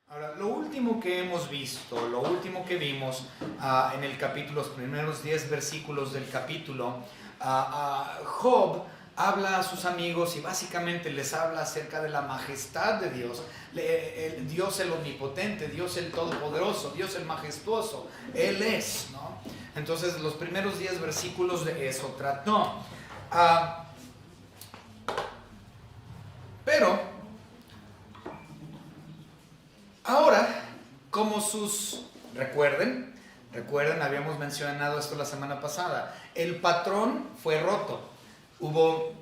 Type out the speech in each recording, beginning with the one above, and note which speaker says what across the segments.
Speaker 1: Ahora, lo último que hemos visto, lo último que vimos en el capítulo, los primeros 10 versículos del capítulo, Job habla a sus amigos y básicamente les habla acerca de la majestad de Dios, Dios el omnipotente, Dios el todopoderoso, Dios el majestuoso, Él es, ¿no? Entonces los primeros 10 versículos de eso trató. Pero ahora, como recuerden, habíamos mencionado esto la semana pasada, el patrón fue roto. Hubo,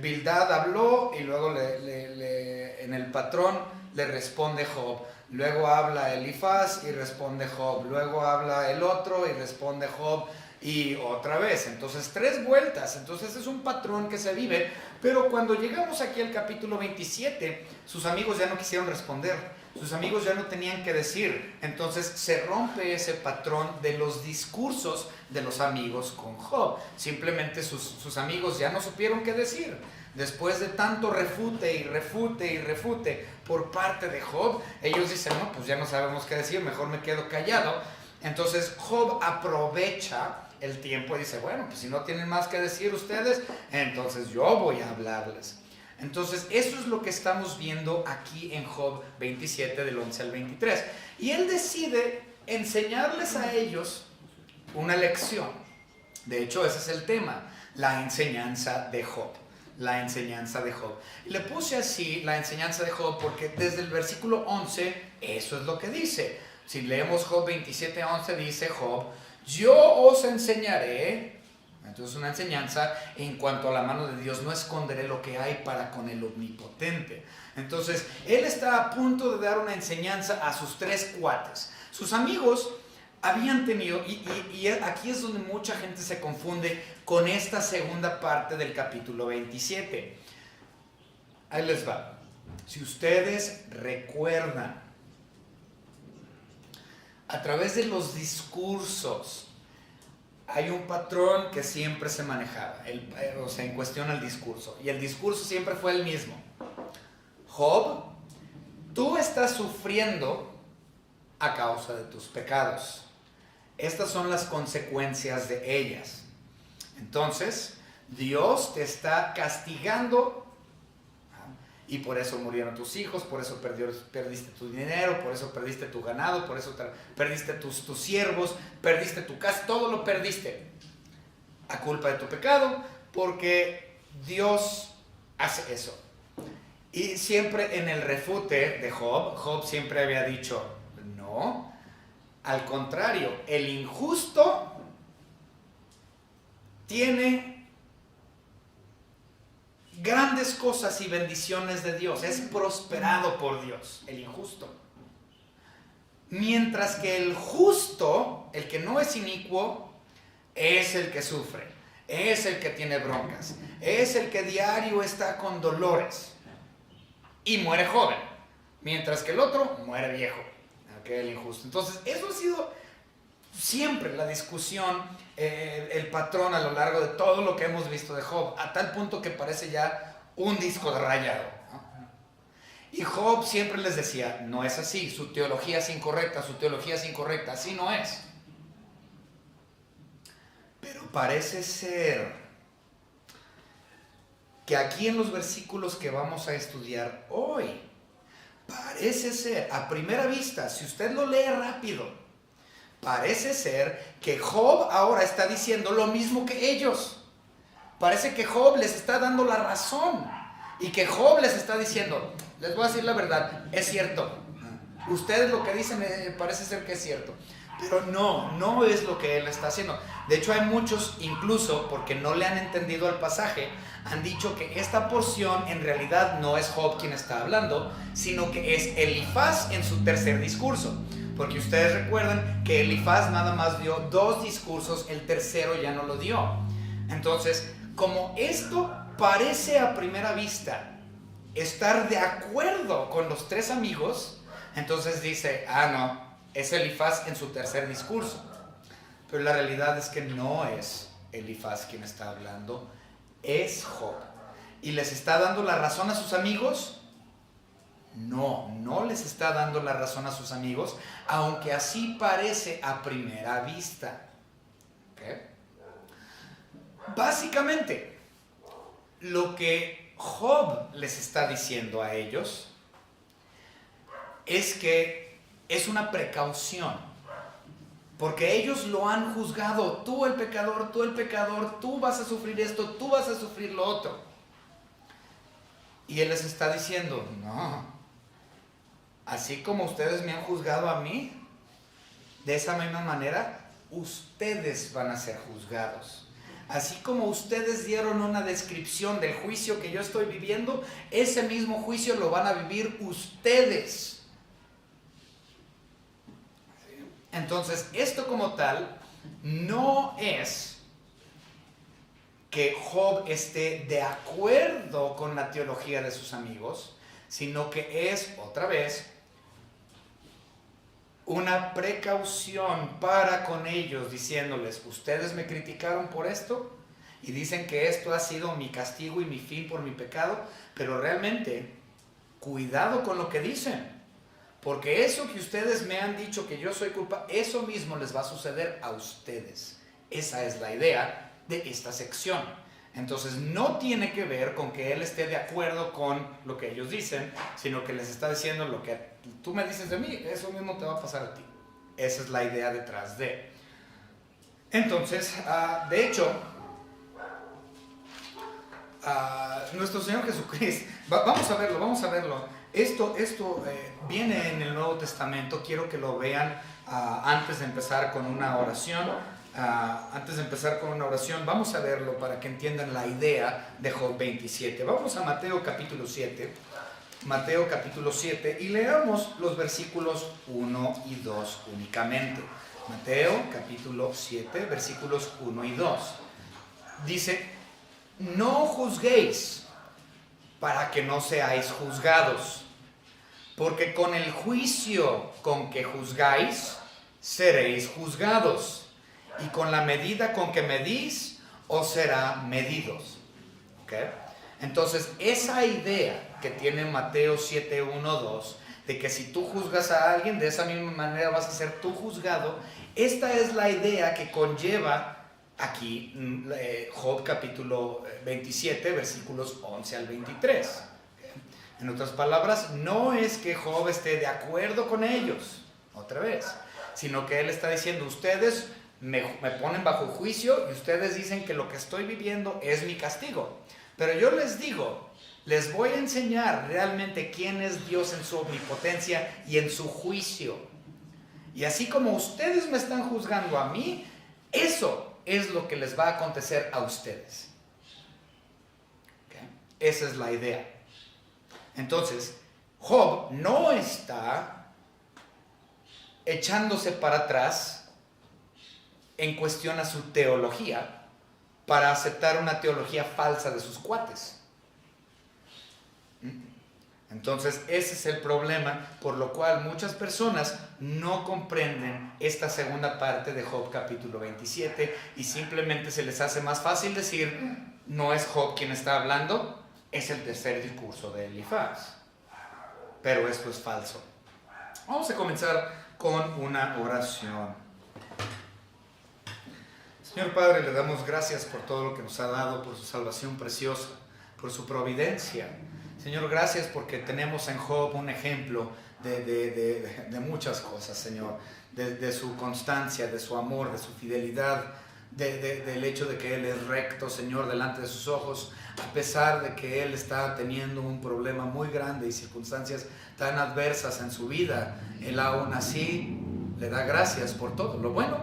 Speaker 1: Bildad habló y luego en el patrón le responde Job. Luego habla Elifaz y responde Job. Luego habla el otro y responde Job. Y otra vez, entonces 3 vueltas. Entonces es un patrón que se vive. Pero cuando llegamos aquí al capítulo 27, sus amigos ya no quisieron responder. Sus amigos ya no tenían que decir. Entonces se rompe ese patrón de los discursos de los amigos con Job. Simplemente sus amigos ya no supieron qué decir. Después de tanto refute y refute y refute por parte de Job, ellos dicen, no, pues ya no sabemos qué decir, mejor me quedo callado. Entonces Job aprovecha el tiempo y dice, bueno, pues si no tienen más que decir ustedes, entonces yo voy a hablarles. Entonces eso es lo que estamos viendo aquí en Job 27 del 11 al 23. Y él decide enseñarles a ellos una lección. De hecho, ese es el tema, la enseñanza de Job. La enseñanza de Job. Le puse así la enseñanza de Job porque desde el versículo 11 eso es lo que dice. Si leemos Job 27:11 dice Job, yo os enseñaré. Entonces una enseñanza en cuanto a la mano de Dios, no esconderé lo que hay para con el omnipotente. Entonces él está a punto de dar una enseñanza a sus 3 cuates. Sus amigos habían tenido, y aquí es donde mucha gente se confunde con esta segunda parte del capítulo 27. Ahí les va. Si ustedes recuerdan, a través de los discursos, hay un patrón que siempre se manejaba, o sea, en cuestión al discurso. Y el discurso siempre fue el mismo. Job, tú estás sufriendo a causa de tus pecados. Estas son las consecuencias de ellas. Entonces, Dios te está castigando y por eso murieron tus hijos, por eso perdiste tu dinero, por eso perdiste tu ganado, por eso perdiste tus siervos, perdiste tu casa, todo lo perdiste a culpa de tu pecado, porque Dios hace eso. Y siempre en el refute de Job siempre había dicho, no, al contrario, el injusto tiene grandes cosas y bendiciones de Dios, es prosperado por Dios, el injusto. Mientras que el justo, el que no es inicuo, es el que sufre, es el que tiene broncas, es el que diario está con dolores y muere joven, mientras que el otro muere viejo, el injusto. Entonces, eso ha sido siempre la discusión, el patrón a lo largo de todo lo que hemos visto de Job, a tal punto que parece ya un disco de rayado, ¿no? Y Job siempre les decía, no es así, su teología es incorrecta, así no es. Pero parece ser que aquí en los versículos que vamos a estudiar hoy, parece ser, a primera vista, si usted lo lee rápido, parece ser que Job ahora está diciendo lo mismo que ellos. Parece que Job les está dando la razón y que Job les está diciendo, les voy a decir la verdad, es cierto. Ustedes lo que dicen parece ser que es cierto. Pero no es lo que él está haciendo. De hecho hay muchos, incluso porque no le han entendido al pasaje, han dicho que esta porción en realidad no es Job quien está hablando, sino que es Elifaz en su tercer discurso. Porque ustedes recuerdan que Elifaz nada más dio 2 discursos, el tercero ya no lo dio. Entonces, como esto parece a primera vista estar de acuerdo con los 3 amigos, entonces dice, no, es Elifaz en su tercer discurso. Pero la realidad es que no es Elifaz quien está hablando, es Job. Y les está dando la razón a sus amigos No les está dando la razón a sus amigos, aunque así parece a primera vista. ¿Okay? Básicamente, lo que Job les está diciendo a ellos es que es una precaución, porque ellos lo han juzgado. Tú el pecador, tú vas a sufrir esto, tú vas a sufrir lo otro. Y él les está diciendo, no, así como ustedes me han juzgado a mí, de esa misma manera, ustedes van a ser juzgados. Así como ustedes dieron una descripción del juicio que yo estoy viviendo, ese mismo juicio lo van a vivir ustedes. Entonces, esto como tal no es que Job esté de acuerdo con la teología de sus amigos, sino que es, otra vez, una precaución para con ellos, diciéndoles, ustedes me criticaron por esto y dicen que esto ha sido mi castigo y mi fin por mi pecado, pero realmente, cuidado con lo que dicen, porque eso que ustedes me han dicho que yo soy culpable, eso mismo les va a suceder a ustedes. Esa es la idea de esta sección. Entonces no tiene que ver con que él esté de acuerdo con lo que ellos dicen, sino que les está diciendo lo que tú me dices de mí, eso mismo te va a pasar a ti. Esa es la idea detrás de. Entonces, de hecho, nuestro Señor Jesucristo, vamos a verlo. Esto viene en el Nuevo Testamento. Quiero que lo vean antes de empezar con una oración. Vamos a verlo para que entiendan la idea de Job 27. Vamos a Mateo capítulo 7. Mateo capítulo 7 y leamos los versículos 1 y 2 únicamente. Mateo capítulo 7, versículos 1 y 2. Dice, no juzguéis para que no seáis juzgados, porque con el juicio con que juzgáis, seréis juzgados, y con la medida con que medís, os será medidos. ¿Okay? Entonces, esa idea que tiene Mateo 7, 1, 2, de que si tú juzgas a alguien, de esa misma manera vas a ser tú juzgado, esta es la idea que conlleva aquí Job capítulo 27, versículos 11 al 23. En otras palabras, no es que Job esté de acuerdo con ellos, otra vez, sino que él está diciendo, ustedes me ponen bajo juicio y ustedes dicen que lo que estoy viviendo es mi castigo. Pero yo les digo, les voy a enseñar realmente quién es Dios en su omnipotencia y en su juicio. Y así como ustedes me están juzgando a mí, eso es lo que les va a acontecer a ustedes. ¿Okay? Esa es la idea. Entonces, Job no está echándose para atrás en cuestión a su teología para aceptar una teología falsa de sus cuates. Entonces, ese es el problema por lo cual muchas personas no comprenden esta segunda parte de Job capítulo 27 y simplemente se les hace más fácil decir, no es Job quien está hablando, es el tercer discurso de Elifaz. Pero esto es falso. Vamos a comenzar con una oración. Señor Padre, le damos gracias por todo lo que nos ha dado, por su salvación preciosa, por su providencia. Señor, gracias porque tenemos en Job un ejemplo de muchas cosas, Señor. De su constancia, de su amor, de su fidelidad, del hecho de que Él es recto, Señor, delante de sus ojos, a pesar de que Él está teniendo un problema muy grande y circunstancias tan adversas en su vida, Él aún así le da gracias por todo, lo bueno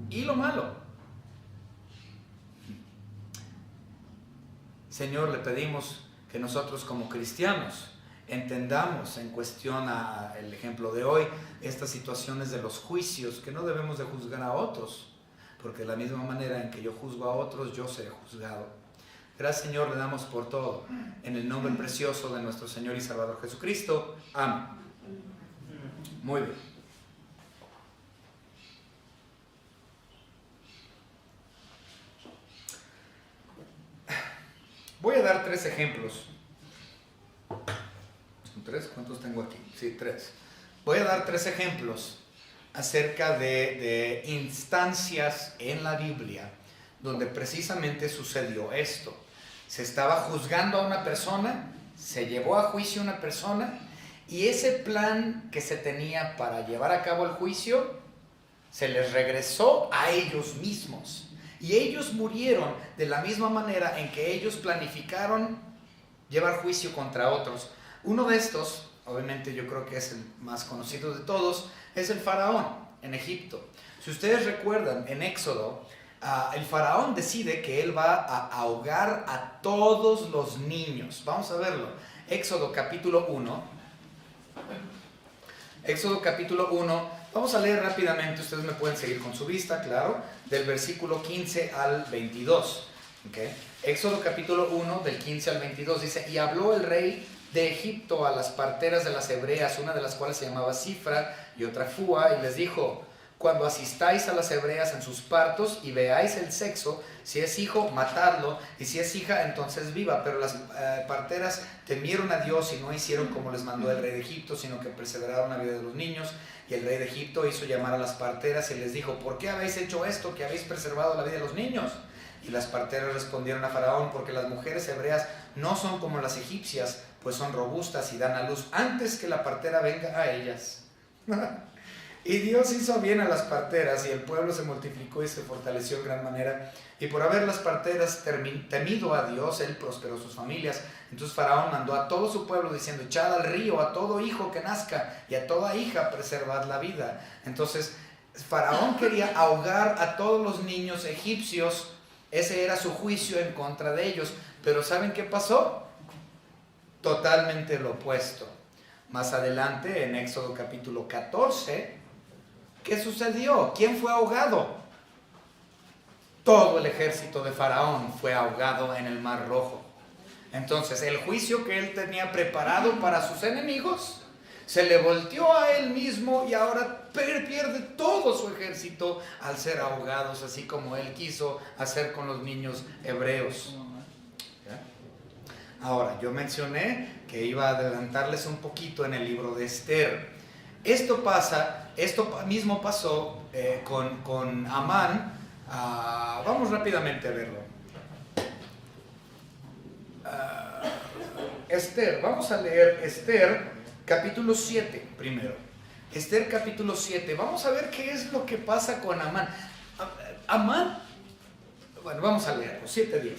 Speaker 1: y lo malo. Señor, le pedimos que nosotros como cristianos entendamos en cuestión al ejemplo de hoy, estas situaciones de los juicios, que no debemos de juzgar a otros, porque de la misma manera en que yo juzgo a otros, yo seré juzgado. Gracias, Señor, le damos por todo. En el nombre precioso de nuestro Señor y Salvador Jesucristo. Amén. Muy bien. Voy a dar 3 ejemplos. 3? ¿Cuántos tengo aquí? Sí, 3. Voy a dar 3 ejemplos acerca de instancias en la Biblia donde precisamente sucedió esto. Se estaba juzgando a una persona, se llevó a juicio a una persona, y ese plan que se tenía para llevar a cabo el juicio se les regresó a ellos mismos. Y ellos murieron de la misma manera en que ellos planificaron llevar juicio contra otros. Uno de estos, obviamente yo creo que es el más conocido de todos, es el faraón en Egipto. Si ustedes recuerdan, en Éxodo, el faraón decide que él va a ahogar a todos los niños. Vamos a verlo. Éxodo capítulo 1. Éxodo capítulo 1, vamos a leer rápidamente, ustedes me pueden seguir con su vista, claro, del versículo 15 al 22. ¿Okay? Éxodo capítulo 1, del 15 al 22, dice: y habló el rey de Egipto a las parteras de las hebreas, una de las cuales se llamaba Cifra y otra Fua, y les dijo: cuando asistáis a las hebreas en sus partos y veáis el sexo, si es hijo, matadlo, y si es hija, entonces viva. Pero las parteras temieron a Dios y no hicieron como les mandó el rey de Egipto, sino que perseveraron la vida de los niños. Y el rey de Egipto hizo llamar a las parteras y les dijo: ¿por qué habéis hecho esto, que habéis preservado la vida de los niños? Y las parteras respondieron a Faraón: porque las mujeres hebreas no son como las egipcias, pues son robustas y dan a luz antes que la partera venga a ellas. Y Dios hizo bien a las parteras, y el pueblo se multiplicó y se fortaleció en gran manera. Y por haber las parteras temido a Dios, él prosperó sus familias. Entonces Faraón mandó a todo su pueblo diciendo: echad al río a todo hijo que nazca, y a toda hija preservad la vida. Entonces Faraón quería ahogar a todos los niños egipcios. Ese era su juicio en contra de ellos. Pero ¿saben qué pasó? Totalmente lo opuesto. Más adelante, en Éxodo capítulo 14, ¿qué sucedió? ¿Quién fue ahogado? Todo el ejército de Faraón fue ahogado en el Mar Rojo. Entonces, el juicio que él tenía preparado para sus enemigos se le volteó a él mismo, y ahora pierde todo su ejército al ser ahogados, así como él quiso hacer con los niños hebreos. Ahora, yo mencioné que iba a adelantarles un poquito en el libro de Esther. Esto mismo pasó con Amán. Vamos rápidamente a verlo. Esther, vamos a leer Esther capítulo 7 primero. Esther capítulo 7, vamos a ver qué es lo que pasa con Amán. Amán, bueno, vamos a leerlo, 7:10.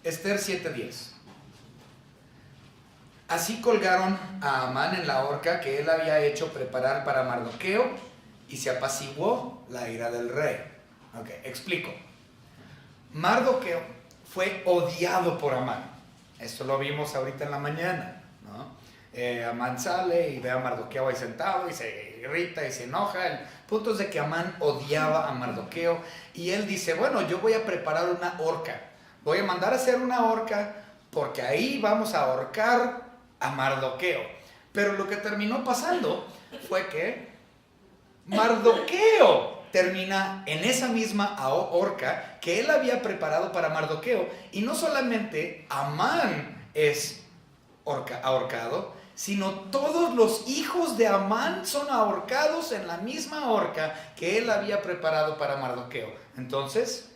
Speaker 1: Esther 7:10. Así colgaron a Amán en la horca que él había hecho preparar para Mardoqueo, y se apaciguó la ira del rey. Ok, explico. Mardoqueo fue odiado por Amán. Esto lo vimos ahorita en la mañana, ¿no? Amán sale y ve a Mardoqueo ahí sentado y se irrita y se enoja. El punto es de que Amán odiaba a Mardoqueo, y él dice: bueno, yo voy a preparar una horca. Voy a mandar a hacer una horca porque ahí vamos a ahorcar a Mardoqueo. Pero lo que terminó pasando fue que Mardoqueo termina en esa misma horca que él había preparado para Mardoqueo. Y no solamente Amán es ahorcado, sino todos los hijos de Amán son ahorcados en la misma horca que él había preparado para Mardoqueo. Entonces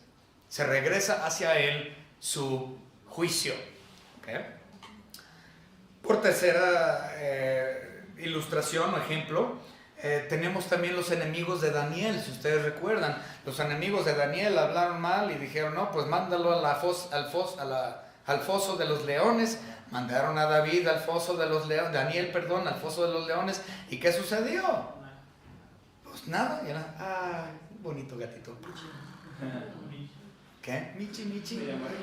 Speaker 1: se regresa hacia él su juicio. ¿Okay? Por tercera ilustración o ejemplo, tenemos también los enemigos de Daniel. Si ustedes recuerdan, los enemigos de Daniel hablaron mal y dijeron: no, pues mándalo al foso de los leones. Mandaron a David al foso de los leones, al foso de los leones. ¿Y qué sucedió? Pues nada, bonito gatito. ¿Qué? Michi.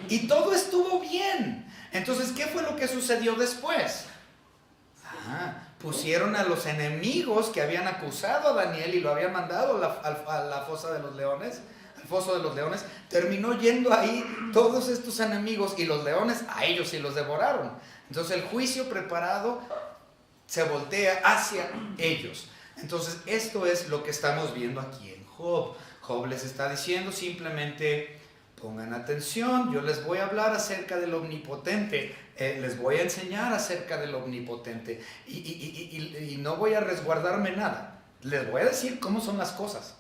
Speaker 1: Y todo estuvo bien. Entonces, ¿qué fue lo que sucedió después? Pusieron a los enemigos que habían acusado a Daniel y lo habían mandado a la fosa de los leones, al foso de los leones. Terminó yendo ahí todos estos enemigos, y los leones a ellos sí los devoraron. Entonces el juicio preparado se voltea hacia ellos. Entonces esto es lo que estamos viendo aquí en Job. Job les está diciendo simplemente: pongan atención, yo les voy a hablar acerca del omnipotente, les voy a enseñar acerca del omnipotente y no voy a resguardarme nada, les voy a decir cómo son las cosas.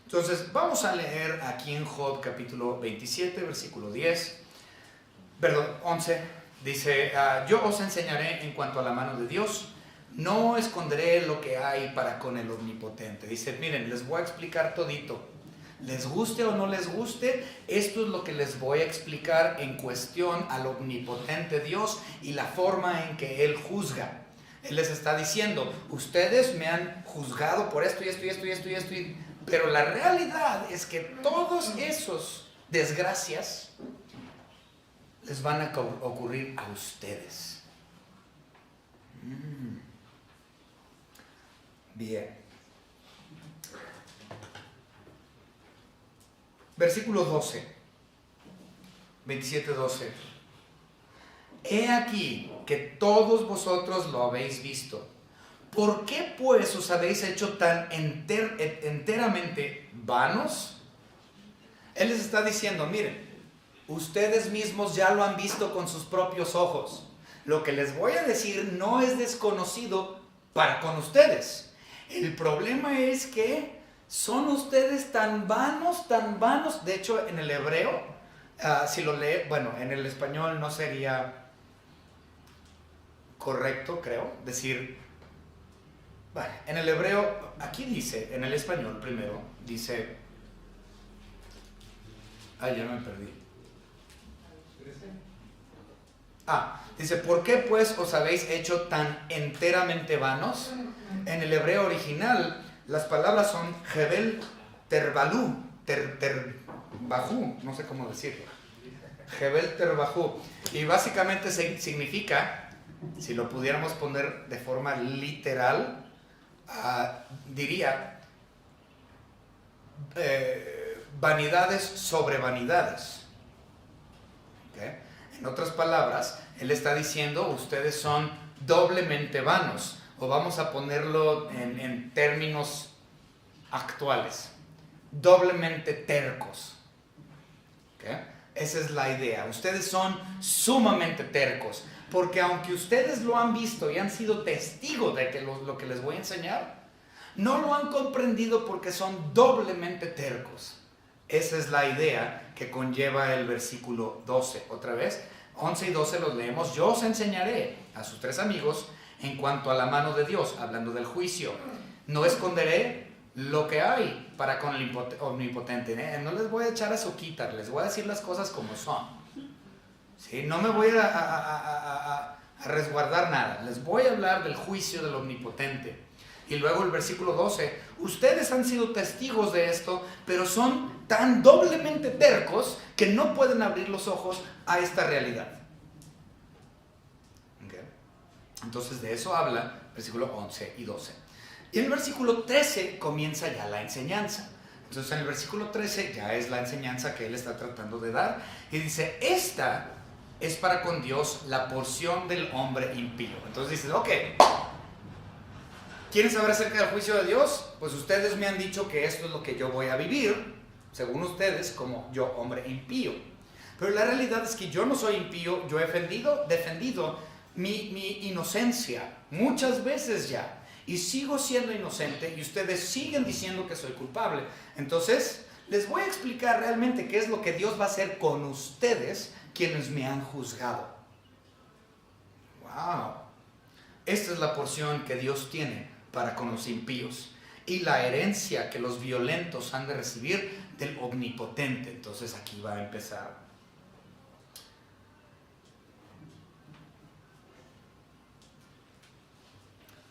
Speaker 1: Entonces vamos a leer aquí en Job capítulo 27, versículo 11, dice, yo os enseñaré en cuanto a la mano de Dios, no esconderé lo que hay para con el omnipotente. Dice, miren, les voy a explicar todito. Les guste o no les guste, esto es lo que les voy a explicar en cuestión al omnipotente Dios y la forma en que Él juzga. Él les está diciendo, ustedes me han juzgado por esto y esto y esto y esto y esto, pero la realidad es que todos esos desgracias les van a ocurrir a ustedes. Bien. Versículo 12, 27-12. He aquí que todos vosotros lo habéis visto. ¿Por qué pues os habéis hecho tan enteramente vanos? Él les está diciendo, miren, ustedes mismos ya lo han visto con sus propios ojos. Lo que les voy a decir no es desconocido para con ustedes. El problema es que son ustedes tan vanos, de hecho en el hebreo, si lo lee, bueno, en el español no sería correcto, creo, decir, bueno, en el hebreo, aquí dice, en el español primero, dice, ya me perdí. Dice, ¿por qué pues os habéis hecho tan enteramente vanos? En el hebreo original, las palabras son Hebel Terbalú, Terbajú, no sé cómo decirlo. Hebel Terbajú. Y básicamente significa, si lo pudiéramos poner de forma literal, diría vanidades sobre vanidades. ¿Okay? En otras palabras, él está diciendo, ustedes son doblemente vanos. O vamos a ponerlo en términos actuales, doblemente tercos. ¿Okay? Esa es la idea. Ustedes son sumamente tercos, porque aunque ustedes lo han visto y han sido testigos de que lo que les voy a enseñar, no lo han comprendido porque son doblemente tercos. Esa es la idea que conlleva el versículo 12. Otra vez, 11 y 12 los leemos. Yo os enseñaré a sus tres amigos en cuanto a la mano de Dios, hablando del juicio. No esconderé lo que hay para con el omnipotente. No les voy a echar azuquitar, les voy a decir las cosas como son. ¿Sí? No me voy a resguardar nada. Les voy a hablar del juicio del omnipotente. Y luego el versículo 12. Ustedes han sido testigos de esto, pero son tan doblemente tercos que no pueden abrir los ojos a esta realidad. Entonces de eso habla versículo 11 y 12. Y en el versículo 13 comienza ya la enseñanza. Entonces en el versículo 13 ya es la enseñanza que él está tratando de dar. Y dice, esta es para con Dios la porción del hombre impío. Entonces dices, ok, ¿quieren saber acerca del juicio de Dios? Pues ustedes me han dicho que esto es lo que yo voy a vivir, según ustedes, como yo, hombre impío. Pero la realidad es que yo no soy impío, yo he defendido mi inocencia muchas veces ya, y sigo siendo inocente, y ustedes siguen diciendo que soy culpable. Entonces, les voy a explicar realmente qué es lo que Dios va a hacer con ustedes, quienes me han juzgado. ¡Wow! Esta es la porción que Dios tiene para con los impíos, y la herencia que los violentos han de recibir del omnipotente. Entonces aquí va a empezar.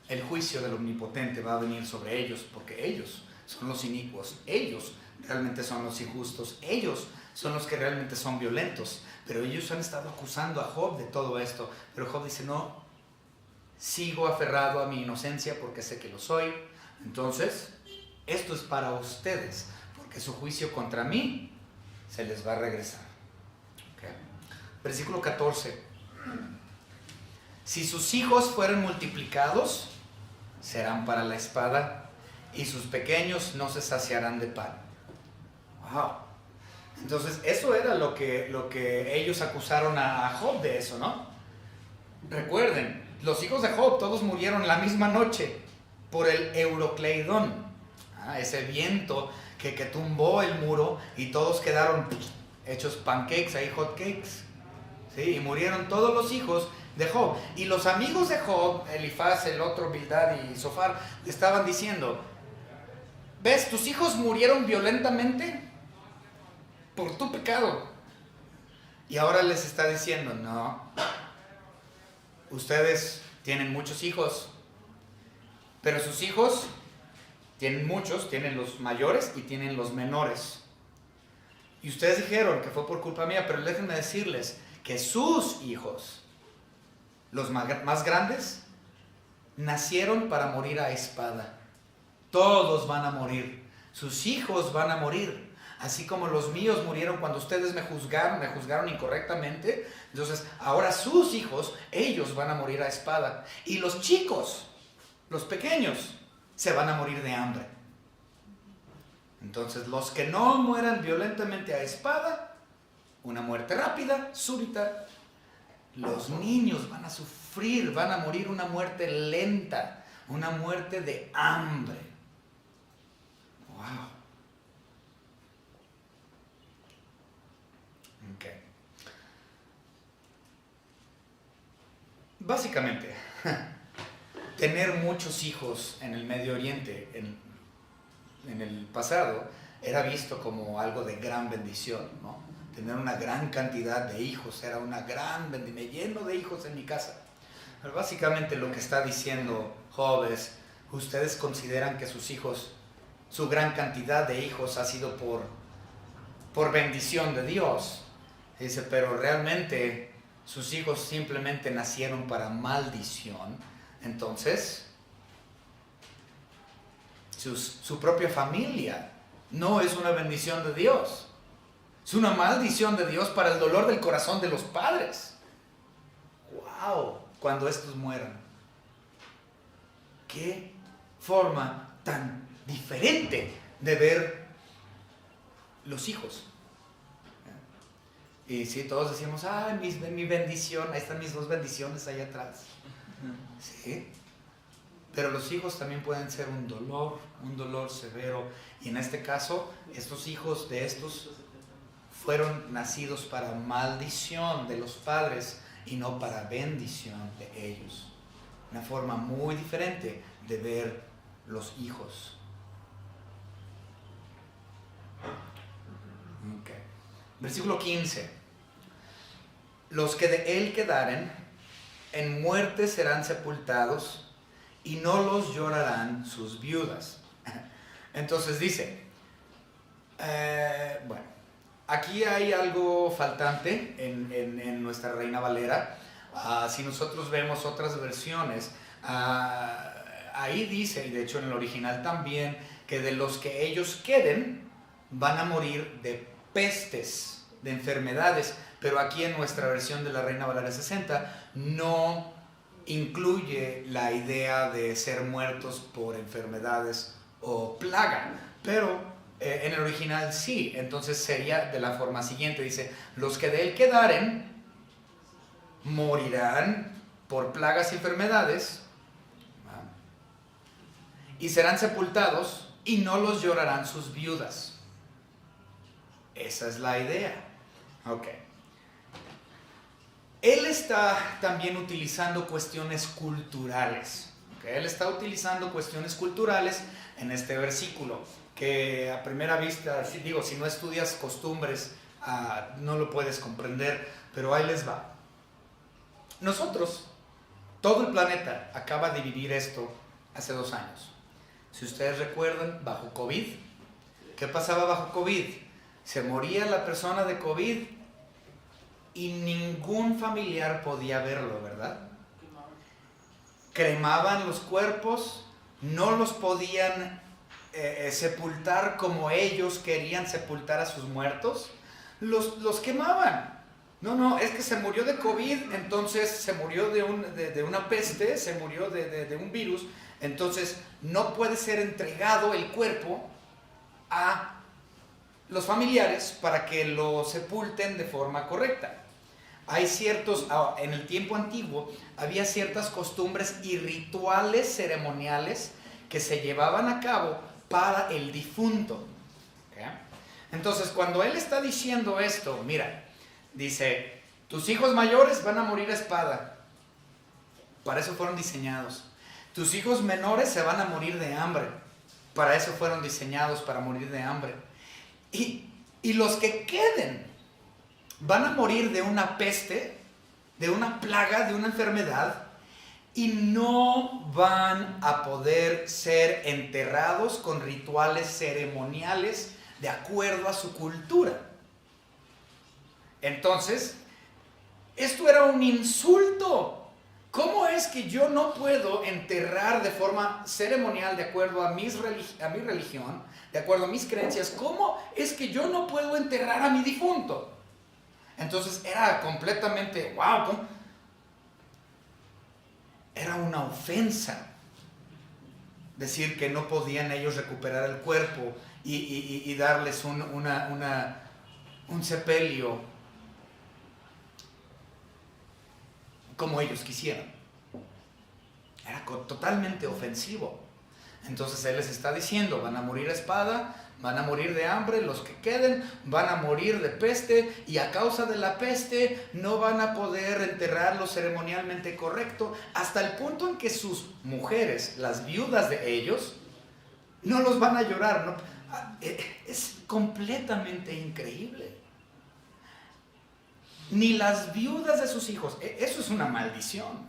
Speaker 1: El juicio del omnipotente va a venir sobre ellos, porque ellos son los inicuos, ellos realmente son los injustos, ellos son los que realmente son violentos. Pero ellos han estado acusando a Job de todo esto. Pero Job dice, no, sigo aferrado a mi inocencia porque sé que lo soy. Entonces, esto es para ustedes, porque su juicio contra mí se les va a regresar. ¿Okay? Versículo 14. Si sus hijos fueren multiplicados, serán para la espada, y sus pequeños no se saciarán de pan. Wow. Entonces, eso era lo que ellos acusaron a Job de eso, ¿no? Recuerden, los hijos de Job todos murieron la misma noche por el Eurocleidón, ese viento que tumbó el muro y todos quedaron hechos pancakes, ahí hot cakes, ¿sí? Y murieron todos los hijos de Job. Y los amigos de Job, Elifaz, el otro, Bildad y Zofar, le estaban diciendo: ¿ves? Tus hijos murieron violentamente por tu pecado. Y ahora les está diciendo: no, ustedes tienen muchos hijos, pero sus hijos tienen muchos, tienen los mayores y tienen los menores. Y ustedes dijeron que fue por culpa mía, pero déjenme decirles que sus hijos, los más grandes, nacieron para morir a espada. Todos van a morir. Sus hijos van a morir. Así como los míos murieron cuando ustedes me juzgaron incorrectamente. Entonces, ahora sus hijos, ellos van a morir a espada. Y los chicos, los pequeños, se van a morir de hambre. Entonces, los que no mueran violentamente a espada, una muerte rápida, súbita. Los niños van a sufrir, van a morir una muerte lenta, una muerte de hambre. Wow. Okay. Básicamente, tener muchos hijos en el Medio Oriente en el pasado era visto como algo de gran bendición, ¿no? Tener una gran cantidad de hijos era una gran bendición. Me lleno de hijos en mi casa. Pero básicamente lo que está diciendo Job es: ustedes consideran que sus hijos, su gran cantidad de hijos ha sido por bendición de Dios. Dice, pero realmente sus hijos simplemente nacieron para maldición. Entonces, su propia familia no es una bendición de Dios. Es una maldición de Dios para el dolor del corazón de los padres. ¡Wow! Cuando estos mueran. ¡Qué forma tan diferente de ver los hijos! Y sí, todos decimos: ¡ay, mi bendición! Ahí están mis dos bendiciones ahí atrás. ¿Sí? Pero los hijos también pueden ser un dolor severo. Y en este caso, estos hijos de estos fueron nacidos para maldición de los padres y no para bendición de ellos. Una forma muy diferente de ver los hijos. Okay. Versículo 15. Los que de él quedaren, en muerte serán sepultados, y no los llorarán sus viudas. Entonces dice, bueno, aquí hay algo faltante en nuestra Reina Valera. Si nosotros vemos otras versiones, ahí dice, y de hecho en el original también, que de los que ellos queden van a morir de pestes, de enfermedades. Pero aquí en nuestra versión de la Reina Valera 60 no incluye la idea de ser muertos por enfermedades o plaga, pero en el original sí. Entonces sería de la forma siguiente, dice: los que de él quedaren morirán por plagas y enfermedades y serán sepultados, y no los llorarán sus viudas. Esa es la idea. Ok. Él está también utilizando cuestiones culturales. ¿Okay? Él está utilizando cuestiones culturales en este versículo, que a primera vista, si no estudias costumbres, no lo puedes comprender, pero ahí les va. Nosotros, todo el planeta acaba de vivir esto hace 2 años. Si ustedes recuerdan, bajo COVID, ¿qué pasaba bajo COVID? Se moría la persona de COVID y ningún familiar podía verlo, ¿verdad? Cremaban los cuerpos, no los podían sepultar como ellos querían sepultar a sus muertos, los quemaban. No, es que se murió de COVID, entonces se murió de una peste, se murió de un virus, entonces no puede ser entregado el cuerpo a los familiares para que lo sepulten de forma correcta. Hay en el tiempo antiguo había ciertas costumbres y rituales ceremoniales que se llevaban a cabo para el difunto. ¿Okay? Entonces, cuando él está diciendo esto, mira, dice, tus hijos mayores van a morir a espada. Para eso fueron diseñados. Tus hijos menores se van a morir de hambre. Para eso fueron diseñados, para morir de hambre. Y los que queden van a morir de una peste, de una plaga, de una enfermedad, y no van a poder ser enterrados con rituales ceremoniales de acuerdo a su cultura. Entonces, esto era un insulto. ¿Cómo es que yo no puedo enterrar de forma ceremonial de acuerdo a mi religión, de acuerdo a mis creencias? ¿Cómo es que yo no puedo enterrar a mi difunto? Entonces era completamente, wow, era una ofensa decir que no podían ellos recuperar el cuerpo y darles un sepelio como ellos quisieran. Era totalmente ofensivo. Entonces él les está diciendo, van a morir a espada, van a morir de hambre, los que queden van a morir de peste, y a causa de la peste no van a poder enterrarlos ceremonialmente correcto, hasta el punto en que sus mujeres, las viudas de ellos, no los van a llorar. ¿No? Es completamente increíble. Ni las viudas de sus hijos. Eso es una maldición.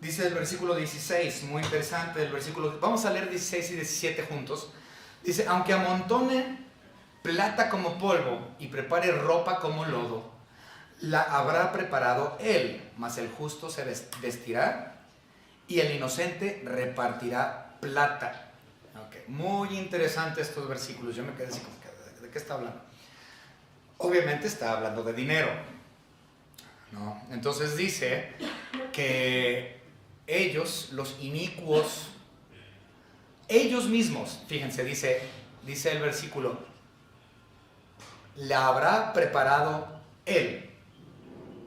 Speaker 1: Dice el versículo 16, muy interesante el versículo. Vamos a leer 16 y 17 juntos. Dice, aunque amontone plata como polvo y prepare ropa como lodo, la habrá preparado él, mas el justo se vestirá y el inocente repartirá plata. Okay. Muy interesante estos versículos. Yo me quedé así como, ¿de qué está hablando? Obviamente está hablando de dinero, ¿no? Entonces dice que ellos, los inicuos, ellos mismos, fíjense, dice el versículo, la habrá preparado él.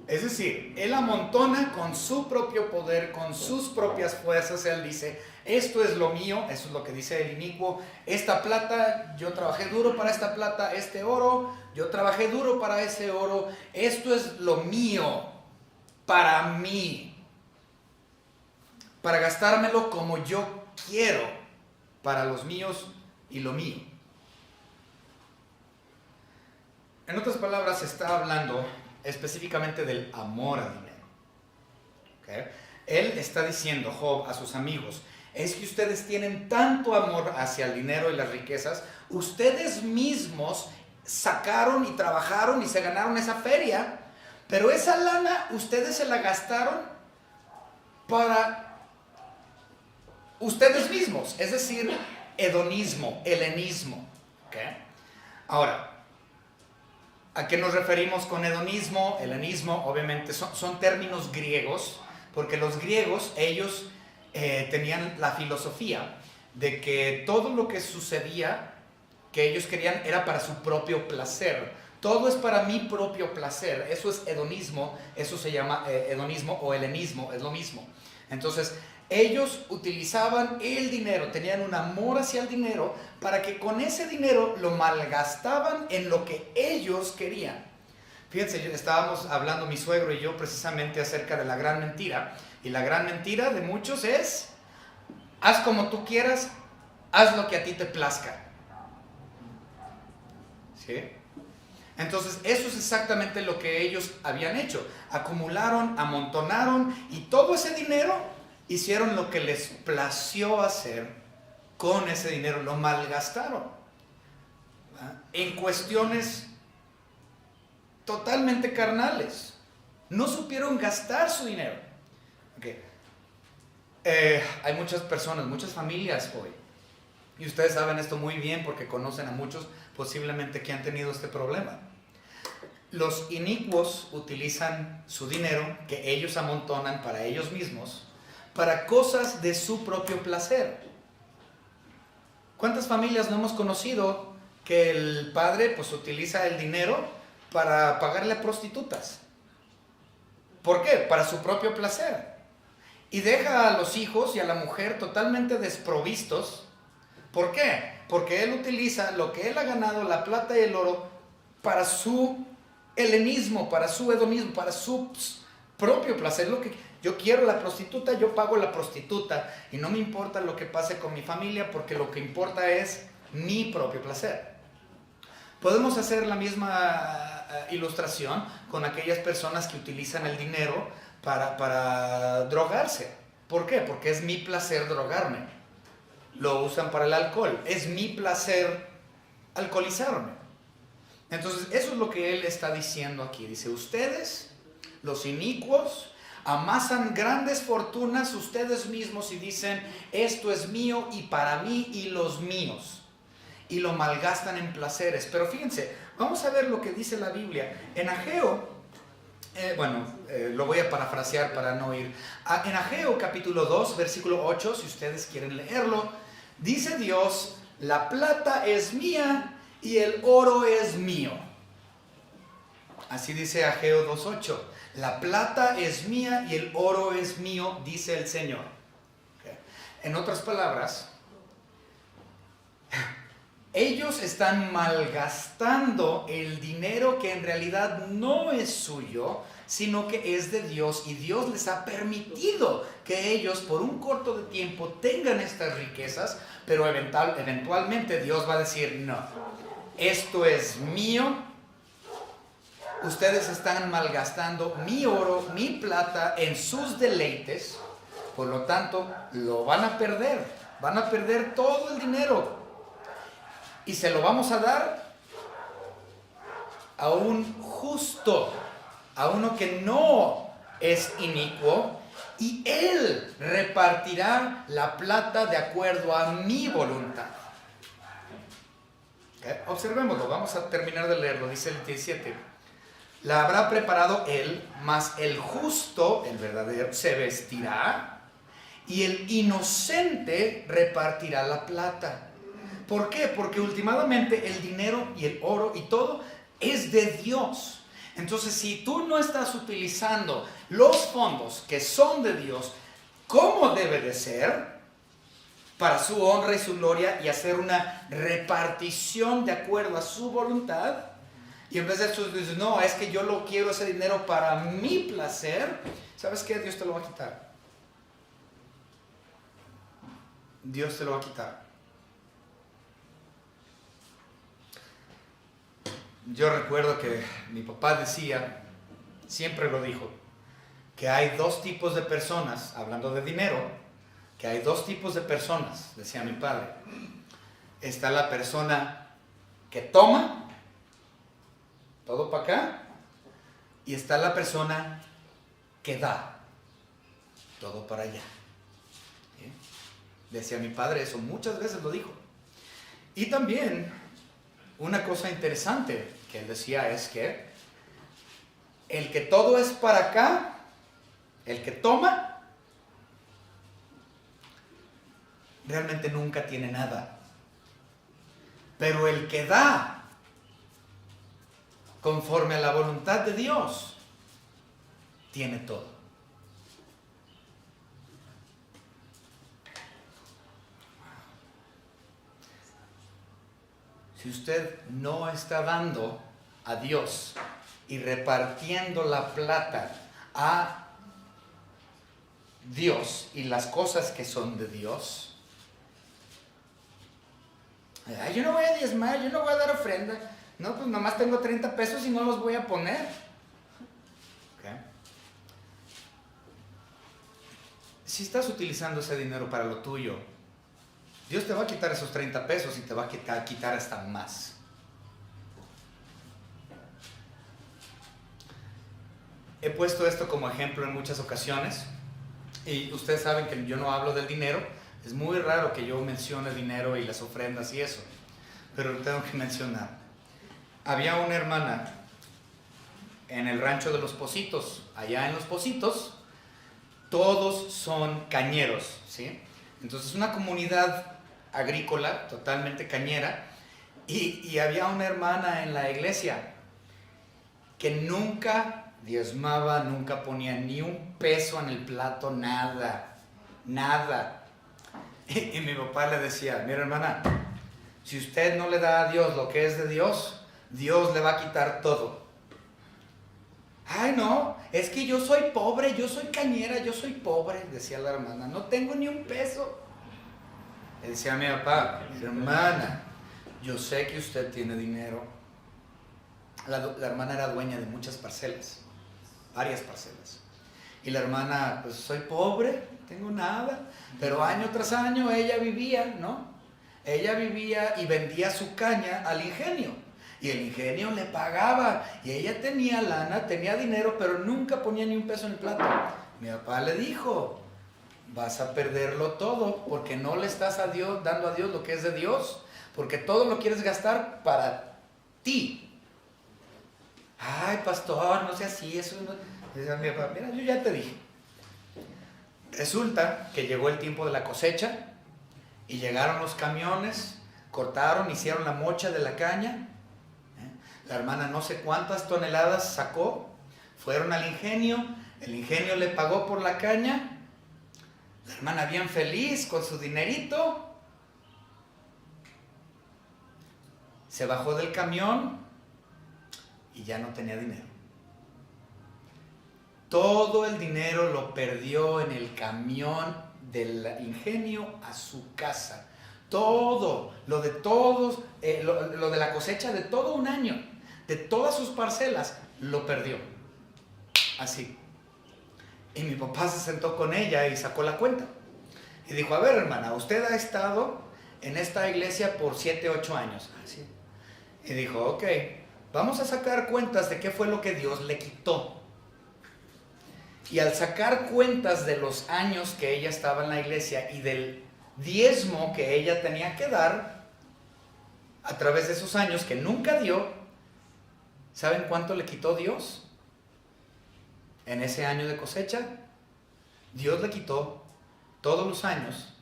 Speaker 1: Es decir, él amontona con su propio poder, con sus propias fuerzas. Él dice, esto es lo mío, eso es lo que dice el inicuo. Esta plata, yo trabajé duro para esta plata. Este oro, yo trabajé duro para ese oro. Esto es lo mío, para mí, para gastármelo como yo quiero, para los míos y lo mío. En otras palabras, se está hablando específicamente del amor al dinero. ¿Okay? Él está diciendo, Job, a sus amigos, es que ustedes tienen tanto amor hacia el dinero y las riquezas, ustedes mismos sacaron y trabajaron y se ganaron esa feria, pero esa lana ustedes se la gastaron para ustedes mismos, es decir, hedonismo, helenismo. ¿Okay? Ahora, ¿a qué nos referimos con hedonismo? Helenismo, obviamente, son términos griegos, porque los griegos, ellos tenían la filosofía de que todo lo que sucedía, que ellos querían, era para su propio placer. Todo es para mi propio placer. Eso es hedonismo, eso se llama hedonismo o helenismo, es lo mismo. Entonces, ellos utilizaban el dinero, tenían un amor hacia el dinero, para que con ese dinero lo malgastaban en lo que ellos querían. Fíjense, estábamos hablando mi suegro y yo precisamente acerca de la gran mentira. Y la gran mentira de muchos es, haz como tú quieras, haz lo que a ti te plazca. ¿Sí? Entonces, eso es exactamente lo que ellos habían hecho. Acumularon, amontonaron, y todo ese dinero hicieron lo que les plació hacer con ese dinero, lo malgastaron, ¿verdad? En cuestiones totalmente carnales. No supieron gastar su dinero. Okay. Hay muchas personas, muchas familias hoy, y ustedes saben esto muy bien porque conocen a muchos posiblemente que han tenido este problema. Los inicuos utilizan su dinero que ellos amontonan para ellos mismos, para cosas de su propio placer. ¿Cuántas familias no hemos conocido que el padre pues utiliza el dinero para pagarle a prostitutas? ¿Por qué? Para su propio placer. Y deja a los hijos y a la mujer totalmente desprovistos. ¿Por qué? Porque él utiliza lo que él ha ganado, la plata y el oro, para su helenismo, para su hedonismo, para su propio placer. Lo que yo quiero la prostituta, yo pago la prostituta. Y no me importa lo que pase con mi familia, porque lo que importa es mi propio placer. Podemos hacer la misma ilustración con aquellas personas que utilizan el dinero para drogarse. ¿Por qué? Porque es mi placer drogarme. Lo usan para el alcohol. Es mi placer alcoholizarme. Entonces, eso es lo que él está diciendo aquí. Dice, ustedes, los inicuos, amasan grandes fortunas ustedes mismos y dicen, esto es mío y para mí y los míos. Y lo malgastan en placeres. Pero fíjense, vamos a ver lo que dice la Biblia. En Ageo, lo voy a parafrasear para no ir. En Ageo capítulo 2, versículo 8, si ustedes quieren leerlo, dice Dios, la plata es mía y el oro es mío. Así dice Ageo 2:8. La plata es mía y el oro es mío, dice el Señor. ¿Okay? En otras palabras, ellos están malgastando el dinero que en realidad no es suyo, sino que es de Dios, y Dios les ha permitido que ellos por un corto de tiempo tengan estas riquezas, pero eventualmente Dios va a decir, no, esto es mío, ustedes están malgastando mi oro, mi plata en sus deleites, por lo tanto lo van a perder todo el dinero. Y se lo vamos a dar a un justo, a uno que no es inicuo, y él repartirá la plata de acuerdo a mi voluntad. ¿Okay? Observémoslo, vamos a terminar de leerlo, dice el 17. La habrá preparado él, mas el justo, el verdadero, se vestirá, y el inocente repartirá la plata. ¿Por qué? Porque últimamente el dinero y el oro y todo es de Dios. Entonces, si tú no estás utilizando los fondos que son de Dios como debe de ser, para su honra y su gloria, y hacer una repartición de acuerdo a su voluntad, y en vez de eso dices, no, es que yo lo quiero ese dinero para mi placer, ¿sabes qué? Dios te lo va a quitar. Dios te lo va a quitar. Yo recuerdo que mi papá decía, siempre lo dijo, que hay dos tipos de personas, hablando de dinero, que hay dos tipos de personas, decía mi padre. Está la persona que toma, todo para acá, y está la persona que da, todo para allá. ¿Sí? Decía mi padre eso, muchas veces lo dijo. Y también, una cosa interesante que él decía es que el que todo es para acá, el que toma, realmente nunca tiene nada. Pero el que da, conforme a la voluntad de Dios, tiene todo. Si usted no está dando a Dios y repartiendo la plata a Dios y las cosas que son de Dios, yo no voy a diezmar, yo no voy a dar ofrenda, no, pues nomás tengo 30 pesos y no los voy a poner. ¿Okay? Si estás utilizando ese dinero para lo tuyo, Dios te va a quitar esos 30 pesos y te va a quitar hasta más. He puesto esto como ejemplo en muchas ocasiones y ustedes saben que yo no hablo del dinero. Es muy raro que yo mencione dinero y las ofrendas y eso, pero lo tengo que mencionar. Había una hermana en el rancho de Los Pocitos. Allá en Los Pocitos, todos son cañeros, ¿sí? Entonces una comunidad agrícola, totalmente cañera, y había una hermana en la iglesia que nunca diezmaba, nunca ponía ni un peso en el plato, nada, nada. Y mi papá le decía, mira hermana, si usted no le da a Dios lo que es de Dios, Dios le va a quitar todo. Ay no, es que yo soy pobre, yo soy cañera, yo soy pobre, decía la hermana, no tengo ni un peso. Le decía a mi papá, hermana, yo sé que usted tiene dinero. La hermana era dueña de muchas parcelas, varias parcelas. Y la hermana, pues soy pobre, no tengo nada. Pero año tras año ella vivía, ¿no? Ella vivía y vendía su caña al ingenio. Y el ingenio le pagaba. Y ella tenía lana, tenía dinero, pero nunca ponía ni un peso en el plato. Mi papá le dijo, vas a perderlo todo porque no le estás dando a Dios lo que es de Dios. Porque todo lo quieres gastar para ti. Ay, pastor, no sea así, eso no... Decía mi papá, mira, yo ya te dije. Resulta que llegó el tiempo de la cosecha y llegaron los camiones, cortaron, hicieron la mocha de la caña. La hermana no sé cuántas toneladas sacó, fueron al ingenio, el ingenio le pagó por la caña, la hermana bien feliz con su dinerito, se bajó del camión y ya no tenía dinero. Todo el dinero lo perdió en el camión del ingenio a su casa. Todo, lo de todos, lo de la cosecha de todo un año, de todas sus parcelas, lo perdió. Así. Y mi papá se sentó con ella y sacó la cuenta. Y dijo, a ver hermana, usted ha estado en esta iglesia por 7, 8 años. Así. Y dijo, ok, vamos a sacar cuentas de qué fue lo que Dios le quitó. Y al sacar cuentas de los años que ella estaba en la iglesia y del diezmo que ella tenía que dar a través de esos años que nunca dio, ¿saben cuánto le quitó Dios? En ese año de cosecha, Dios le quitó todos los años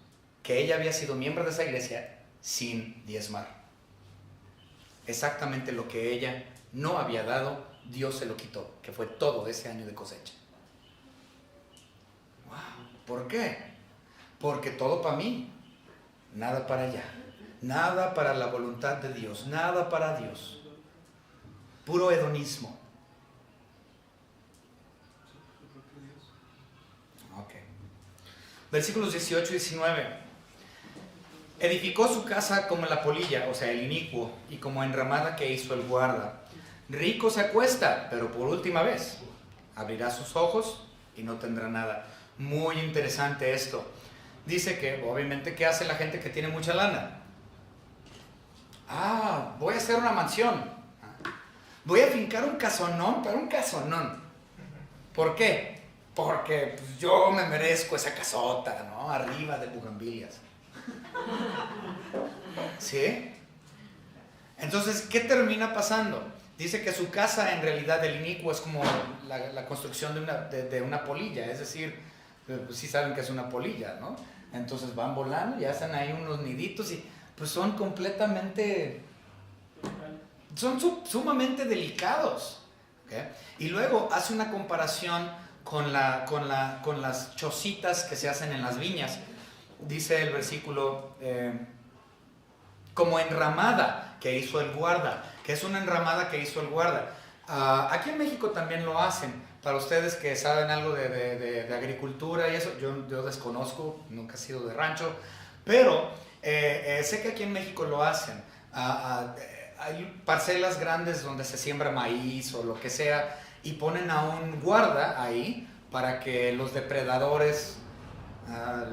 Speaker 1: que ella había sido miembro de esa iglesia sin diezmar. Exactamente lo que ella no había dado, Dios se lo quitó, que fue todo ese año de cosecha. ¿Por qué? Porque todo para mí, nada para allá, nada para la voluntad de Dios, nada para Dios, puro hedonismo. Ok. Versículos 18 y 19. Edificó su casa como la polilla, o sea, el inicuo, y como enramada que hizo el guarda. Rico se acuesta, pero por última vez abrirá sus ojos y no tendrá nada. Muy interesante esto. Dice que, obviamente, ¿qué hace la gente que tiene mucha lana? Ah, voy a hacer una mansión. Voy a fincar un casonón, pero un casonón. ¿Por qué? Porque pues, yo me merezco esa casota, ¿no? Arriba de bugambilias. ¿Sí? Entonces, ¿qué termina pasando? Dice que su casa, en realidad, el inicuo es como la construcción de una polilla, es decir, pues sí saben que es una polilla, ¿no? Entonces van volando y hacen ahí unos niditos y pues son completamente, son sumamente delicados, ¿okay? Y luego hace una comparación con las chocitas que se hacen en las viñas. Dice el versículo, como enramada que hizo el guarda. ¿Qué es una enramada que hizo el guarda? Aquí en México también lo hacen. Para ustedes que saben algo de agricultura y eso, yo desconozco, nunca he sido de rancho, pero sé que aquí en México lo hacen. Hay parcelas grandes donde se siembra maíz o lo que sea y ponen a un guarda ahí para que los depredadores,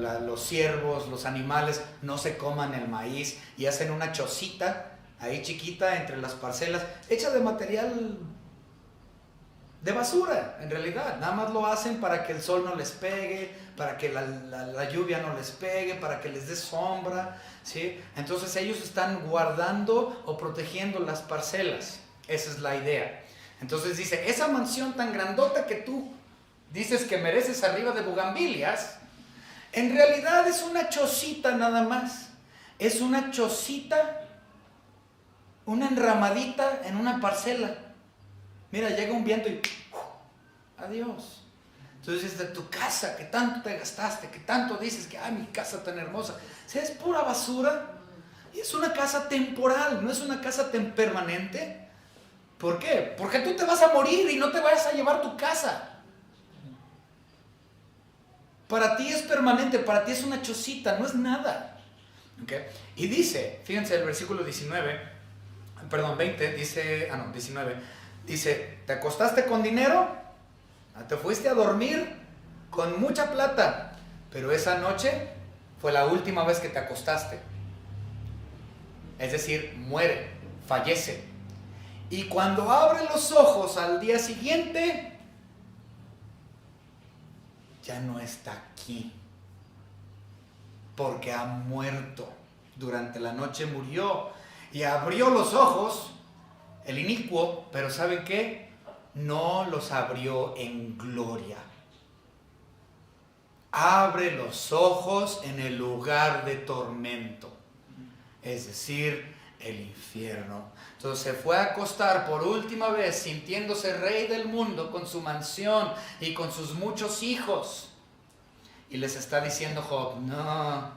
Speaker 1: los ciervos, los animales no se coman el maíz, y hacen una chocita ahí chiquita entre las parcelas, hecha de material de basura, en realidad. Nada más lo hacen para que el sol no les pegue, para que la lluvia no les pegue, para que les dé sombra, ¿sí? Entonces ellos están guardando o protegiendo las parcelas. Esa es la idea. Entonces dice, esa mansión tan grandota que tú dices que mereces arriba de bugambilias, en realidad es una chocita nada más. Es una chocita, una enramadita en una parcela. Mira, llega un viento y adiós. Entonces, de tu casa que tanto te gastaste, que tanto dices que, ay, mi casa tan hermosa, o sea, es pura basura. Y es una casa temporal, no es una casa permanente. ¿Por qué? Porque tú te vas a morir y no te vayas a llevar tu casa. Para ti es permanente, para ti es una chocita, no es nada. ¿Okay? Y dice, fíjense el versículo 20, dice, 19, dice, ¿te acostaste con dinero? Te fuiste a dormir con mucha plata, pero esa noche fue la última vez que te acostaste. Es decir, muere, fallece. Y cuando abre los ojos al día siguiente, ya no está aquí, porque ha muerto. Durante la noche murió y abrió los ojos, el inicuo, pero ¿saben qué? No los abrió en gloria. Abre los ojos en el lugar de tormento, es decir, el infierno. Entonces se fue a acostar por última vez sintiéndose rey del mundo con su mansión y con sus muchos hijos. Y les está diciendo Job, no,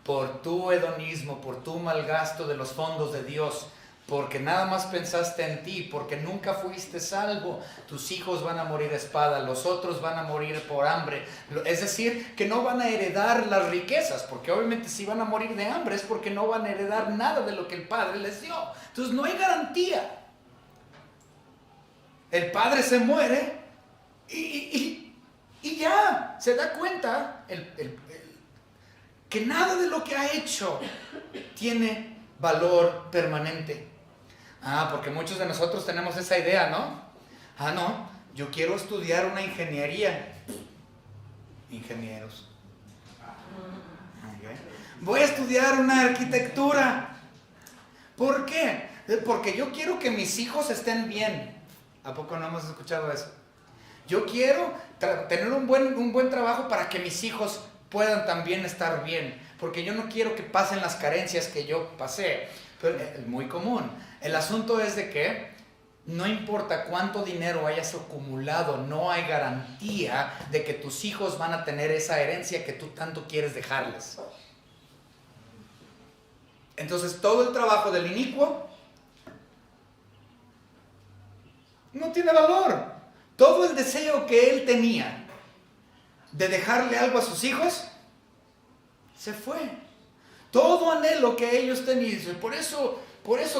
Speaker 1: por tu hedonismo, por tu malgasto de los fondos de Dios, porque nada más pensaste en ti, porque nunca fuiste salvo, tus hijos van a morir a espada, los otros van a morir por hambre. Es decir, que no van a heredar las riquezas, porque obviamente si van a morir de hambre es porque no van a heredar nada de lo que el Padre les dio. Entonces no hay garantía. El Padre se muere y ya se da cuenta que nada de lo que ha hecho tiene valor permanente. Porque muchos de nosotros tenemos esa idea, ¿no? No, yo quiero estudiar una ingeniería. Ingenieros. Okay. Voy a estudiar una arquitectura. ¿Por qué? Porque yo quiero que mis hijos estén bien. ¿A poco no hemos escuchado eso? Yo quiero tener un buen trabajo para que mis hijos puedan también estar bien. Porque yo no quiero que pasen las carencias que yo pasé. Pero es muy común. El asunto es de que no importa cuánto dinero hayas acumulado, no hay garantía de que tus hijos van a tener esa herencia que tú tanto quieres dejarles. Entonces todo el trabajo del inicuo no tiene valor. Todo el deseo que él tenía de dejarle algo a sus hijos se fue. Todo anhelo que ellos tenían, por eso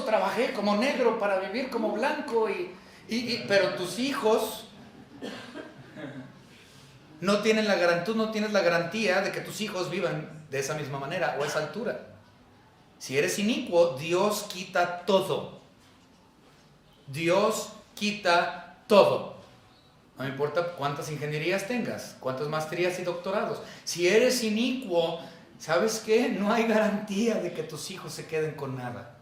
Speaker 1: trabajé como negro para vivir como blanco, pero tus hijos no tienen tú no tienes la garantía de que tus hijos vivan de esa misma manera o a esa altura. Si eres inicuo, Dios quita todo. Dios quita todo. No importa cuántas ingenierías tengas, cuántas maestrías y doctorados. Si eres inicuo, ¿sabes qué? No hay garantía de que tus hijos se queden con nada.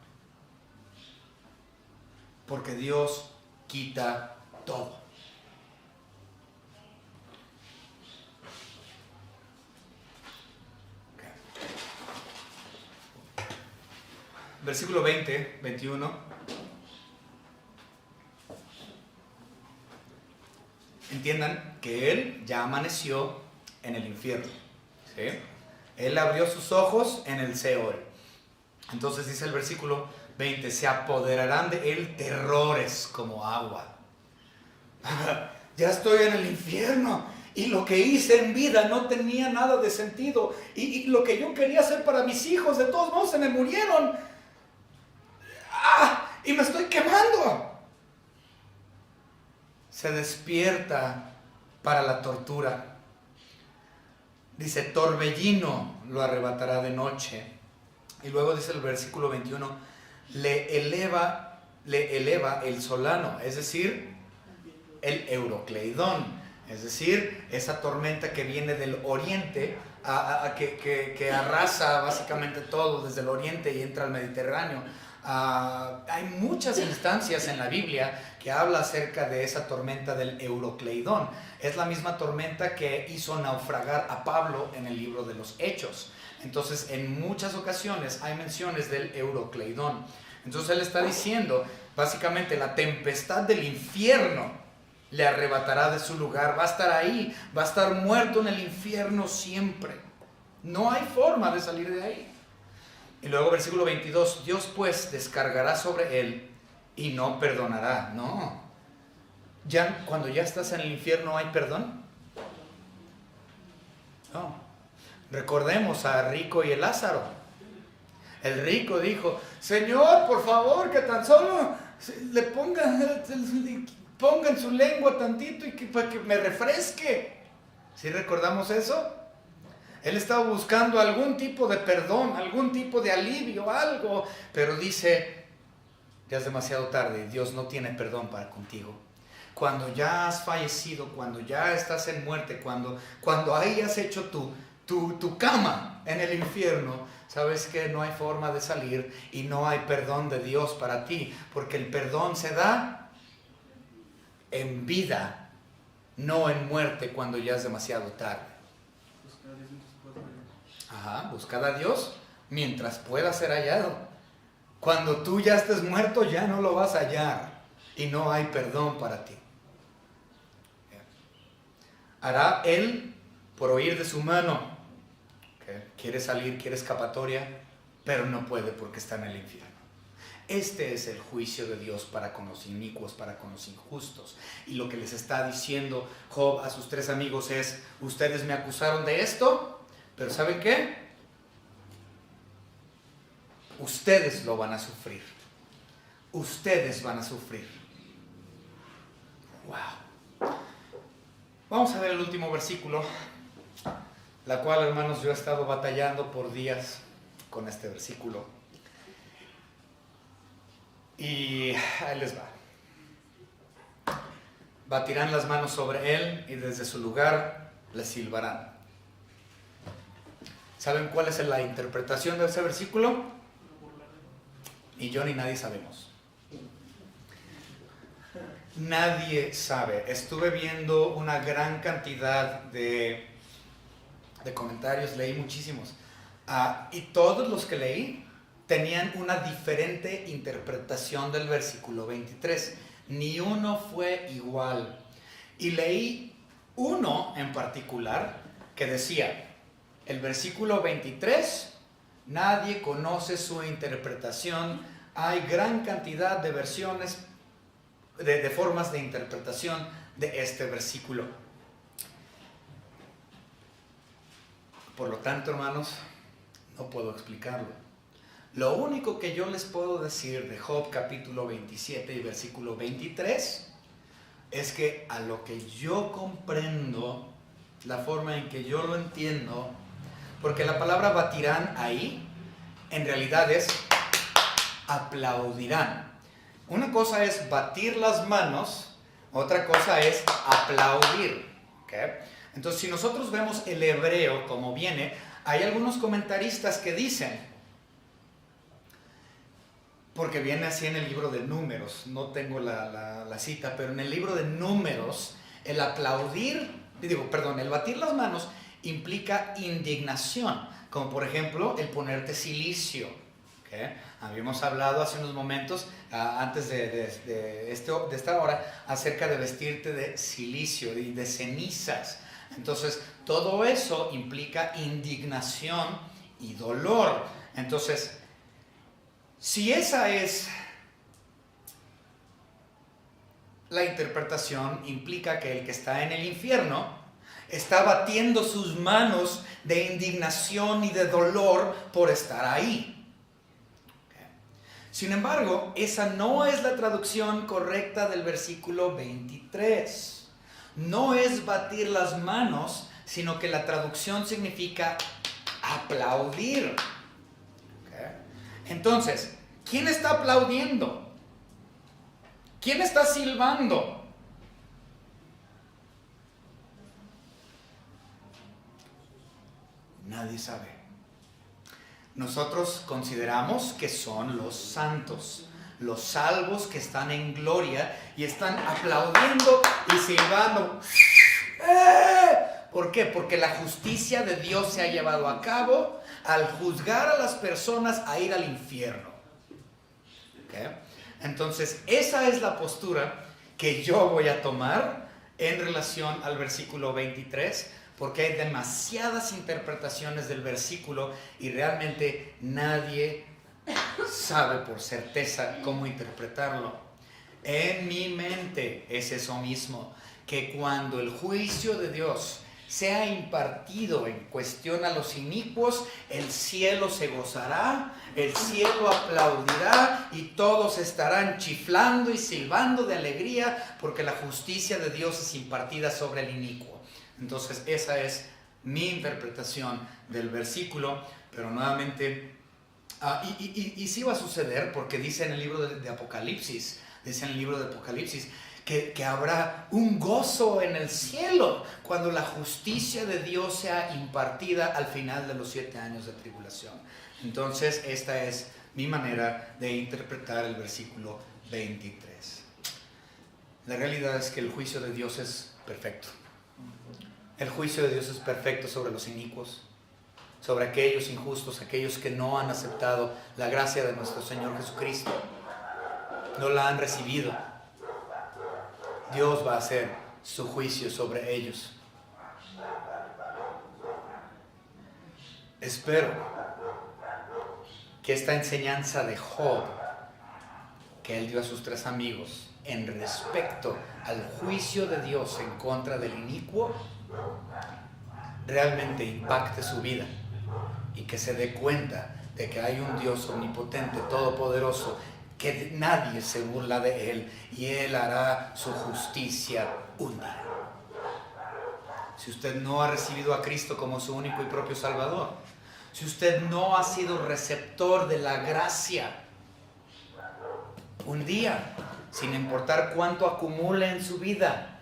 Speaker 1: Porque Dios quita todo. Okay. Versículo 20, 21. Entiendan que él ya amaneció en el infierno. ¿Sí? Él abrió sus ojos en el Seol. Entonces dice el versículo 20, se apoderarán de él terrores como agua. Ya estoy en el infierno y lo que hice en vida no tenía nada de sentido. Y lo que yo quería hacer para mis hijos, de todos modos se me murieron. Y me estoy quemando. Se despierta para la tortura. Dice, torbellino lo arrebatará de noche. Y luego dice el versículo 21, le eleva el solano, es decir, el Eurocleidón, es decir, esa tormenta que viene del oriente, que arrasa básicamente todo desde el oriente y entra al Mediterráneo. Hay muchas instancias en la Biblia que habla acerca de esa tormenta del Eurocleidón. Es la misma tormenta que hizo naufragar a Pablo en el libro de los Hechos. Entonces, en muchas ocasiones hay menciones del Eurocleidón. Entonces, él está diciendo, básicamente, la tempestad del infierno le arrebatará de su lugar. Va a estar ahí, va a estar muerto en el infierno siempre. No hay forma de salir de ahí. Y luego versículo 22, Dios pues descargará sobre él y no perdonará. No. Ya, cuando ya estás en el infierno, ¿hay perdón? No. Recordemos a Rico y el Lázaro. El rico dijo, Señor, por favor, que tan solo le pongan su lengua tantito y para que me refresque. ¿Sí recordamos eso? Él estaba buscando algún tipo de perdón, algún tipo de alivio, algo, pero dice, ya es demasiado tarde, Dios no tiene perdón para contigo. Cuando ya has fallecido, cuando ya estás en muerte, cuando hayas hecho tu cama en el infierno, sabes que no hay forma de salir y no hay perdón de Dios para ti, porque el perdón se da en vida, no en muerte cuando ya es demasiado tarde. Buscad a Dios mientras pueda ser hallado. Cuando tú ya estés muerto ya no lo vas a hallar y no hay perdón para ti. Hará él por oír de su mano. Quiere salir, quiere escapatoria, pero no puede porque está en el infierno. Este es el juicio de Dios para con los inicuos, para con los injustos. Y lo que les está diciendo Job a sus 3 amigos es, ustedes me acusaron de esto, pero ¿saben qué? Ustedes lo van a sufrir. Ustedes van a sufrir. Wow. Vamos a ver el último versículo, la cual, hermanos, yo he estado batallando por días con este versículo. Y ahí les va. Batirán las manos sobre él y desde su lugar le silbarán. ¿Saben cuál es la interpretación de ese versículo? Ni yo ni nadie sabemos. Nadie sabe. Estuve viendo una gran cantidad de comentarios, leí muchísimos. Y todos los que leí tenían una diferente interpretación del versículo 23. Ni uno fue igual. Y leí uno en particular que decía, el versículo 23, nadie conoce su interpretación. Hay gran cantidad de versiones, de formas de interpretación de este versículo. Por lo tanto, hermanos, no puedo explicarlo. Lo único que yo les puedo decir de Job capítulo 27 y versículo 23 es que a lo que yo comprendo, la forma en que yo lo entiendo, porque la palabra batirán ahí en realidad es aplaudirán. Una cosa es batir las manos, otra cosa es aplaudir. ¿Okay? Entonces, si nosotros vemos el hebreo como viene, hay algunos comentaristas que dicen, porque viene así en el libro de Números, no tengo la cita, pero en el libro de Números, el batir las manos implica indignación, como por ejemplo el ponerte cilicio. ¿Okay? Habíamos hablado hace unos momentos, antes de esta hora, acerca de vestirte de cilicio y de cenizas. Entonces, todo eso implica indignación y dolor. Entonces, si esa es la interpretación, implica que el que está en el infierno está batiendo sus manos de indignación y de dolor por estar ahí. Sin embargo, esa no es la traducción correcta del versículo 23. No es batir las manos, sino que la traducción significa aplaudir. Entonces, ¿quién está aplaudiendo? ¿Quién está silbando? Nadie sabe. nosotros consideramos que son los santos, los salvos que están en gloria y están aplaudiendo y silbando. ¿Por qué? Porque la justicia de Dios se ha llevado a cabo al juzgar a las personas a ir al infierno. ¿Okay? Entonces, esa es la postura que yo voy a tomar en relación al versículo 23, porque hay demasiadas interpretaciones del versículo y realmente nadie sabe por certeza cómo interpretarlo. En mi mente es eso mismo, que cuando el juicio de Dios sea impartido en cuestión a los inicuos, el cielo se gozará, el cielo aplaudirá y todos estarán chiflando y silbando de alegría porque la justicia de Dios es impartida sobre el inicuo. Entonces esa es mi interpretación del versículo, pero nuevamente, y sí va a suceder porque dice en el libro de Apocalipsis, que habrá un gozo en el cielo cuando la justicia de Dios sea impartida al final de los 7 años de tribulación. Entonces, esta es mi manera de interpretar el versículo 23. La realidad es que el juicio de Dios es perfecto. El juicio de Dios es perfecto sobre los inicuos, sobre aquellos injustos, aquellos que no han aceptado la gracia de nuestro Señor Jesucristo, no la han recibido. Dios va a hacer su juicio sobre ellos. Espero que esta enseñanza de Job, que él dio a sus 3 amigos, en respecto al juicio de Dios en contra del inicuo, realmente impacte su vida y que se dé cuenta de que hay un Dios omnipotente, todopoderoso, que nadie se burla de él y él hará su justicia un día. Si usted no ha recibido a Cristo como su único y propio Salvador, si usted no ha sido receptor de la gracia, un día, sin importar cuánto acumule en su vida,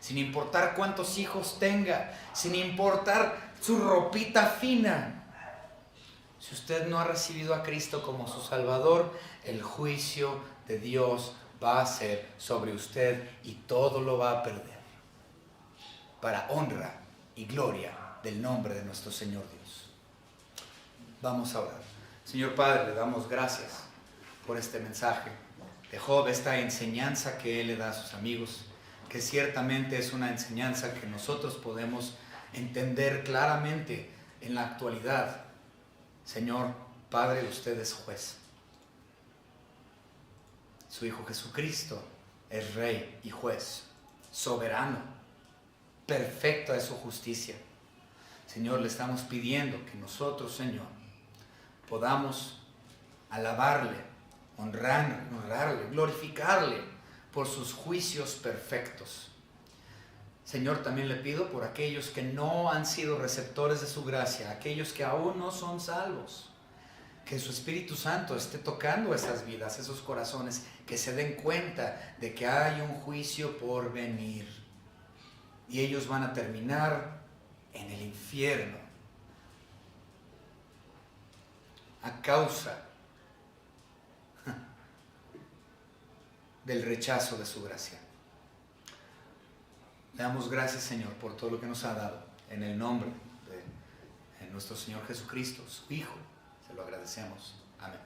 Speaker 1: sin importar cuántos hijos tenga, sin importar su ropita fina, si usted no ha recibido a Cristo como su Salvador, el juicio de Dios va a ser sobre usted y todo lo va a perder para honra y gloria del nombre de nuestro Señor Dios. Vamos a orar. Señor Padre, le damos gracias por este mensaje de Job, esta enseñanza que él le da a sus amigos, que ciertamente es una enseñanza que nosotros podemos entender claramente en la actualidad. Señor Padre, usted es juez. Su Hijo Jesucristo es Rey y juez, soberano, perfecta es su justicia. Señor, le estamos pidiendo que nosotros, Señor, podamos alabarle, honrarle, glorificarle por sus juicios perfectos. Señor, también le pido por aquellos que no han sido receptores de su gracia, aquellos que aún no son salvos, que su Espíritu Santo esté tocando esas vidas, esos corazones, que se den cuenta de que hay un juicio por venir y ellos van a terminar en el infierno a causa del rechazo de su gracia. Le damos gracias, Señor, por todo lo que nos ha dado. En el nombre de nuestro Señor Jesucristo, su Hijo, se lo agradecemos. Amén.